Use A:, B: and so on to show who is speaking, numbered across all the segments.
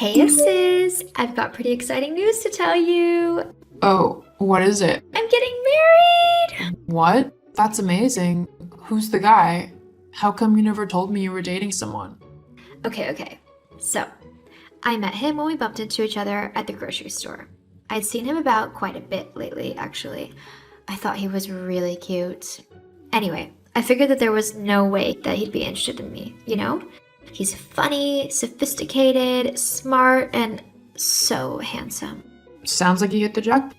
A: Hey sis, I've got pretty exciting news to tell you.
B: Oh, what is it?
A: I'm getting married!
B: What? That's amazing. Who's the guy? How come you never told me you were dating someone?
A: Okay. So, I met him when we bumped into each other at the grocery store. I'd seen him about quite a bit lately, actually. I thought he was really cute. Anyway, I figured that there was no way that he'd be interested in me, you know? He's funny, sophisticated, smart, and so handsome.
B: Sounds like you hit the jackpot.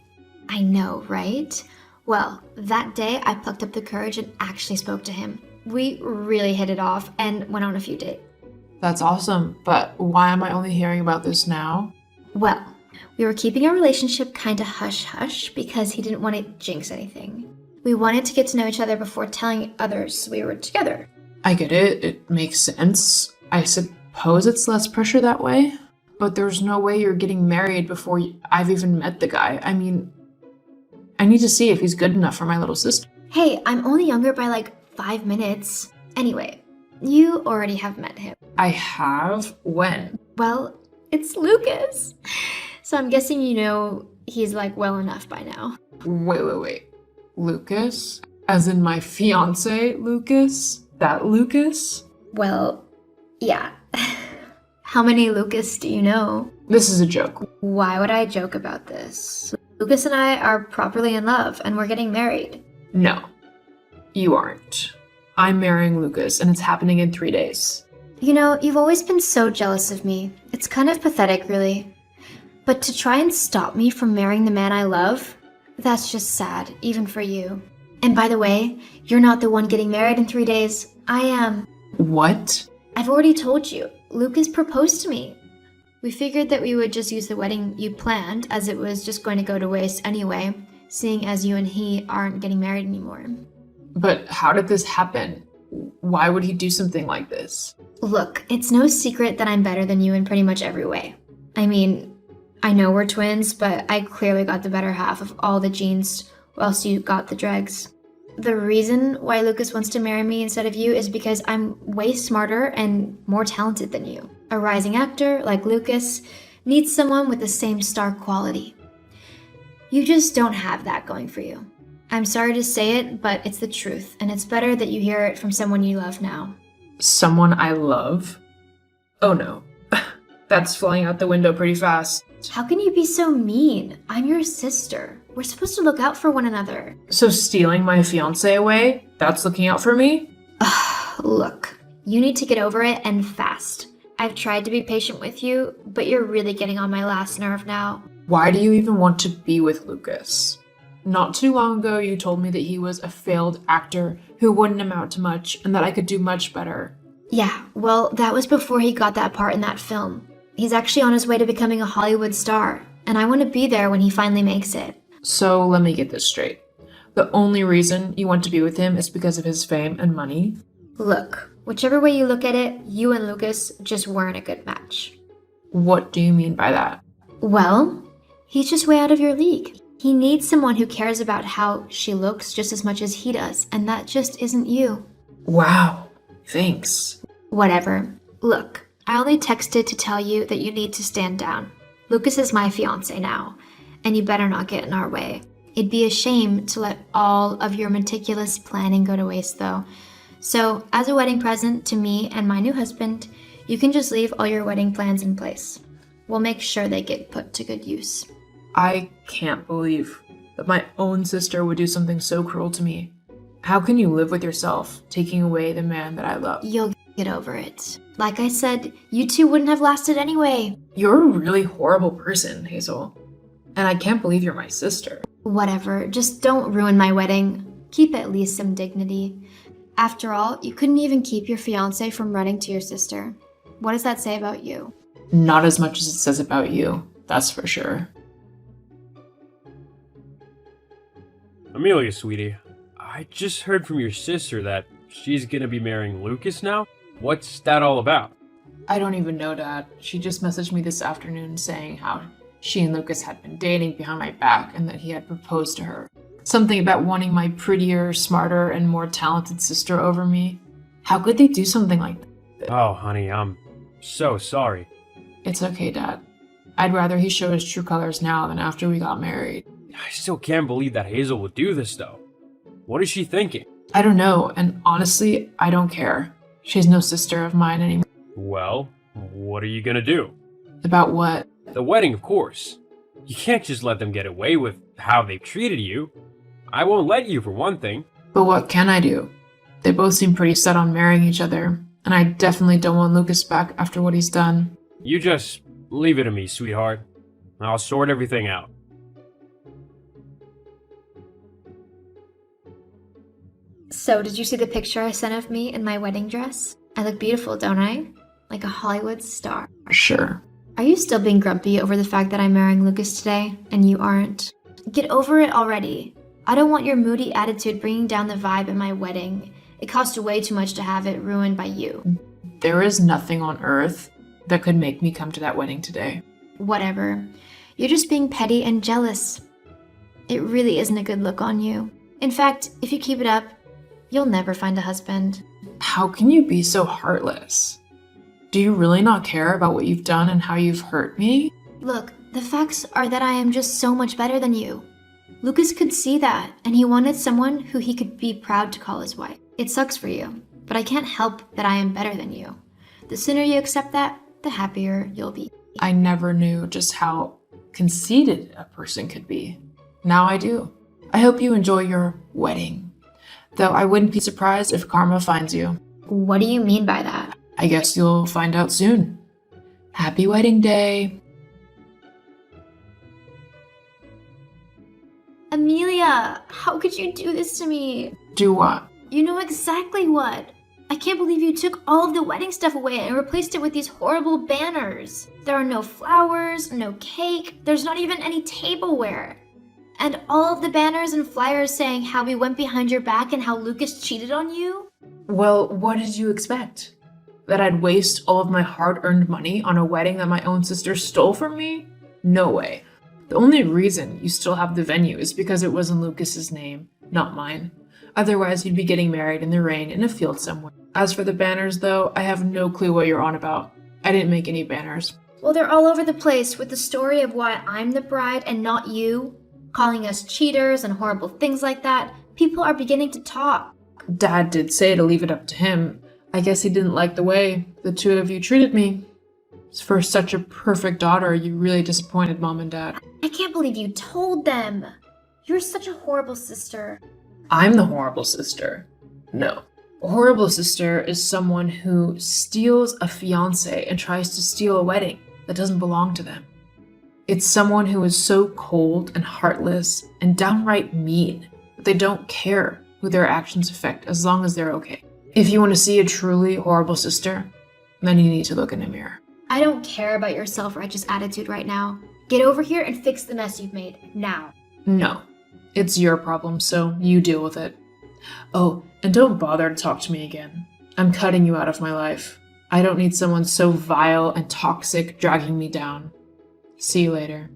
A: I know, right? Well, that day I plucked up the courage and actually spoke to him. We really hit it off and went on a few dates.
B: That's awesome, but why am I only hearing about this now?
A: Well, we were keeping our relationship kinda hush-hush because he didn't want to jinx anything. We wanted to get to know each other before telling others we were together.
B: I get it, it makes sense. I suppose it's less pressure that way, but there's no way you're getting married before I've even met the guy. I mean, I need to see if he's good enough for my little sister.
A: Hey, I'm only younger by like 5 minutes. Anyway, you already have met him.
B: I have? When?
A: Well, it's Lucas. So I'm guessing you know he's like well enough by now.
B: Wait. Lucas? As in my fiance, Lucas? That Lucas?
A: Well, yeah. How many Lucas do you know?
B: This is a joke.
A: Why would I joke about this? Lucas and I are properly in love and we're getting married.
B: No, you aren't. I'm marrying Lucas and it's happening in 3 days.
A: You know, you've always been so jealous of me. It's kind of pathetic, really. But to try and stop me from marrying the man I love, that's just sad, even for you. And by the way, you're not the one getting married in 3 days. I am.
B: What?
A: I've already told you. Lucas proposed to me. We figured that we would just use the wedding you planned, as it was just going to go to waste anyway, seeing as you and he aren't getting married anymore.
B: But how did this happen? Why would he do something like this?
A: Look, it's no secret that I'm better than you in pretty much every way. I mean, I know we're twins, but I clearly got the better half of all the genes, whilst you got the dregs. The reason why Lucas wants to marry me instead of you is because I'm way smarter and more talented than you. A rising actor like Lucas needs someone with the same star quality. You just don't have that going for you. I'm sorry to say it, but it's the truth, and it's better that you hear it from someone you love now.
B: Someone I love? Oh no. That's flying out the window pretty fast.
A: How can you be so mean? I'm your sister. We're supposed to look out for one another.
B: So stealing my fiance away? That's looking out for me?
A: Look, you need to get over it and fast. I've tried to be patient with you, but you're really getting on my last nerve now.
B: Why do you even want to be with Lucas? Not too long ago, you told me that he was a failed actor who wouldn't amount to much and that I could do much better.
A: Yeah, well, that was before he got that part in that film. He's actually on his way to becoming a Hollywood star, and I want to be there when he finally makes it.
B: So let me get this straight. The only reason you want to be with him is because of his fame and money?
A: Look, whichever way you look at it, you and Lucas just weren't a good match.
B: What do you mean by that?
A: Well, he's just way out of your league. He needs someone who cares about how she looks just as much as he does, and that just isn't you.
B: Wow, thanks.
A: Whatever. Look, I only texted to tell you that you need to stand down. Lucas is my fiance now, and you better not get in our way. It'd be a shame to let all of your meticulous planning go to waste, though. So, as a wedding present to me and my new husband, you can just leave all your wedding plans in place. We'll make sure they get put to good use.
B: I can't believe that my own sister would do something so cruel to me. How can you live with yourself, taking away the man that I love?
A: You'll get over it. Like I said, you two wouldn't have lasted anyway.
B: You're a really horrible person, Hazel. And I can't believe you're my sister.
A: Whatever, just don't ruin my wedding. Keep at least some dignity. After all, you couldn't even keep your fiance from running to your sister. What does that say about you?
B: Not as much as it says about you, that's for sure.
C: Amelia, sweetie, I just heard from your sister that she's gonna be marrying Lucas now. What's that all about?
B: I don't even know, Dad. She just messaged me this afternoon saying how she and Lucas had been dating behind my back and that he had proposed to her. Something about wanting my prettier, smarter, and more talented sister over me. How could they do something like that?
C: Oh, honey, I'm so sorry.
B: It's okay, Dad. I'd rather he show his true colors now than after we got married.
C: I still can't believe that Hazel would do this, though. What is she thinking?
B: I don't know, and honestly, I don't care. She's no sister of mine anymore.
C: Well, what are you gonna do?
B: About what?
C: The wedding, of course. You can't just let them get away with how they've treated you. I won't let you, for one thing.
B: But what can I do? They both seem pretty set on marrying each other, and I definitely don't want Lucas back after what he's done.
C: You just leave it to me, sweetheart. I'll sort everything out.
A: So, did you see the picture I sent of me in my wedding dress? I look beautiful, don't I? Like a Hollywood star.
B: Sure.
A: Are you still being grumpy over the fact that I'm marrying Lucas today, and you aren't? Get over it already. I don't want your moody attitude bringing down the vibe at my wedding. It cost way too much to have it ruined by you.
B: There is nothing on earth that could make me come to that wedding today.
A: Whatever. You're just being petty and jealous. It really isn't a good look on you. In fact, if you keep it up, you'll never find a husband.
B: How can you be so heartless? Do you really not care about what you've done and how you've hurt me?
A: Look, the facts are that I am just so much better than you. Lucas could see that, and he wanted someone who he could be proud to call his wife. It sucks for you, but I can't help that I am better than you. The sooner you accept that, the happier you'll be.
B: I never knew just how conceited a person could be. Now I do. I hope you enjoy your wedding. Though I wouldn't be surprised if karma finds you.
A: What do you mean by that?
B: I guess you'll find out soon. Happy wedding day.
A: Amelia, how could you do this to me?
B: Do what?
A: You know exactly what. I can't believe you took all of the wedding stuff away and replaced it with these horrible banners. There are no flowers, no cake, there's not even any tableware. And all of the banners and flyers saying how we went behind your back and how Lucas cheated on you?
B: Well, what did you expect? That I'd waste all of my hard-earned money on a wedding that my own sister stole from me? No way. The only reason you still have the venue is because it was in Lucas's name, not mine. Otherwise, you'd be getting married in the rain in a field somewhere. As for the banners, though, I have no clue what you're on about. I didn't make any banners.
A: Well, they're all over the place with the story of why I'm the bride and not you, calling us cheaters and horrible things like that. People are beginning to talk.
B: Dad did say to leave it up to him. I guess he didn't like the way the two of you treated me. For such a perfect daughter, you really disappointed Mom and Dad.
A: I can't believe you told them. You're such a horrible sister.
B: I'm the horrible sister. No. A horrible sister is someone who steals a fiancé and tries to steal a wedding that doesn't belong to them. It's someone who is so cold and heartless and downright mean that they don't care who their actions affect as long as they're okay. If you want to see a truly horrible sister, then you need to look in a mirror.
A: I don't care about your self-righteous attitude right now. Get over here and fix the mess you've made, now.
B: No. It's your problem, so you deal with it. Oh, and don't bother to talk to me again. I'm cutting you out of my life. I don't need someone so vile and toxic dragging me down. See you later.